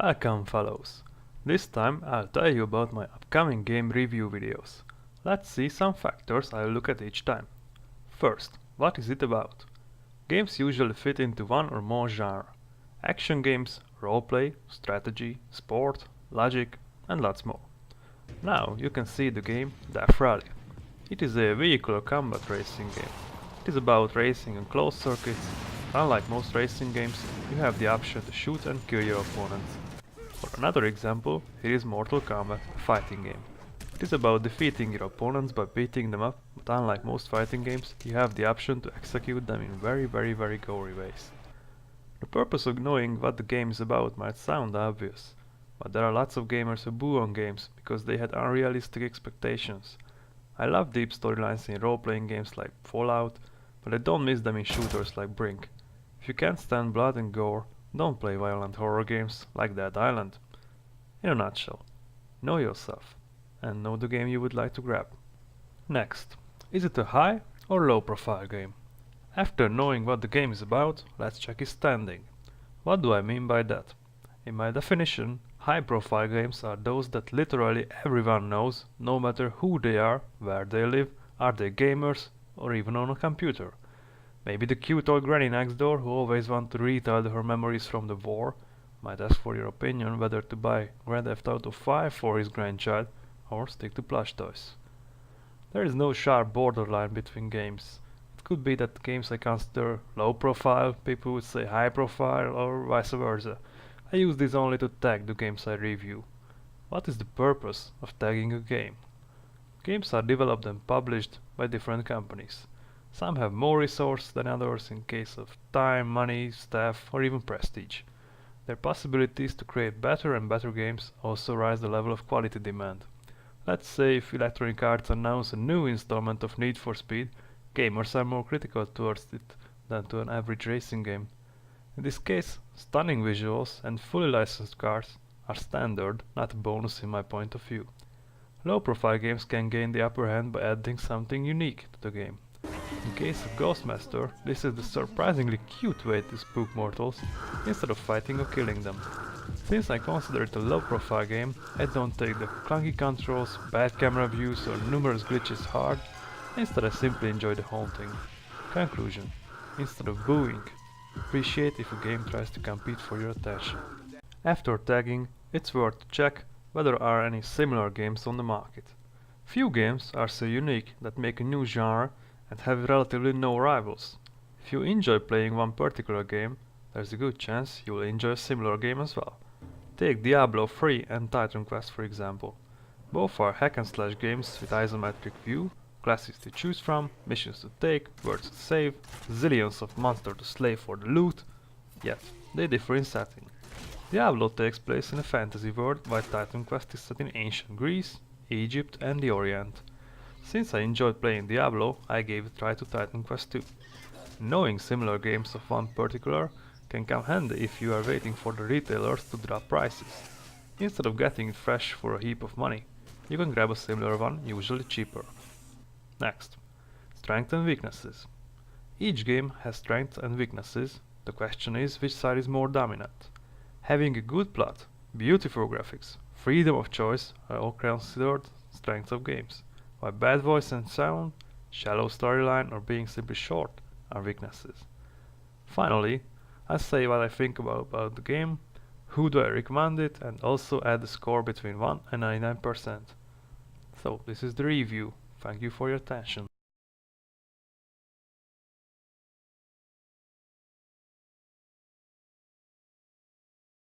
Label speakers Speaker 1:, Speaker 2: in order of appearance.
Speaker 1: Welcome fellows! This time I'll tell you about my upcoming game review videos. Let's see some factors I'll look at each time. First, what is it about? Games usually fit into one or more genres. Action games, roleplay, strategy, sport, logic, and lots more. Now you can see the game Death Rally. It is a vehicular combat racing game. It is about racing on closed circuits. Unlike most racing games, you have the option to shoot and kill your opponents. For another example, here is Mortal Kombat, a fighting game. It is about defeating your opponents by beating them up, but unlike most fighting games, you have the option to execute them in very gory ways. The purpose of knowing what the game is about might sound obvious, but there are lots of gamers who boo on games because they had unrealistic expectations. I love deep storylines in role-playing games like Fallout, but I don't miss them in shooters like Brink. If you can't stand blood and gore, don't play violent horror games like Dead Island. In a nutshell, know yourself and know the game you would like to grab. Next, is it a high or low profile game? After knowing what the game is about, let's check its standing. What do I mean by that? In my definition, high profile games are those that literally everyone knows, no matter who they are, where they live, are they gamers, or even on a computer. Maybe the cute old granny next door who always wants to retell her memories from the war might ask for your opinion whether to buy Grand Theft Auto 5 for his grandchild or stick to plush toys. There is no sharp borderline between games. It could be that games I consider low profile, people would say high profile, or vice versa. I use this only to tag the games I review. What is the purpose of tagging a game? Games are developed and published by different companies. Some have more resources than others in case of time, money, staff, or even prestige. Their possibilities to create better and better games also rise the level of quality demand. Let's say if Electronic Arts announces a new installment of Need for Speed, gamers are more critical towards it than to an average racing game. In this case, stunning visuals and fully licensed cars are standard, not a bonus in my point of view. Low-profile games can gain the upper hand by adding something unique to the game. In case of Ghostmaster, this is the surprisingly cute way to spook mortals, instead of fighting or killing them. Since I consider it a low-profile game, I don't take the clunky controls, bad camera views or numerous glitches hard, instead I simply enjoy the whole thing. Conclusion: instead of booing, appreciate if a game tries to compete for your attention. After tagging, it's worth to check whether there are any similar games on the market. Few games are so unique that make a new genre and have relatively no rivals. If you enjoy playing one particular game, there's a good chance you will enjoy a similar game as well. Take Diablo 3 and Titan Quest for example. Both are hack and slash games with isometric view, classes to choose from, missions to take, worlds to save, zillions of monsters to slay for the loot, yet they differ in setting. Diablo takes place in a fantasy world, while Titan Quest is set in ancient Greece, Egypt and the Orient. Since I enjoyed playing Diablo, I gave a try to Titan Quest 2. Knowing similar games of one particular can come handy if you are waiting for the retailers to drop prices. Instead of getting it fresh for a heap of money, you can grab a similar one, usually cheaper. Next, strengths and weaknesses. Each game has strengths and weaknesses, the question is which side is more dominant. Having a good plot, beautiful graphics, freedom of choice are all considered strengths of games, while bad voice and sound, shallow storyline or being simply short are weaknesses. Finally, I say what I think about the game, who do I recommend it, and also add a score between 1 and 99%. So this is the review. Thank you for your attention.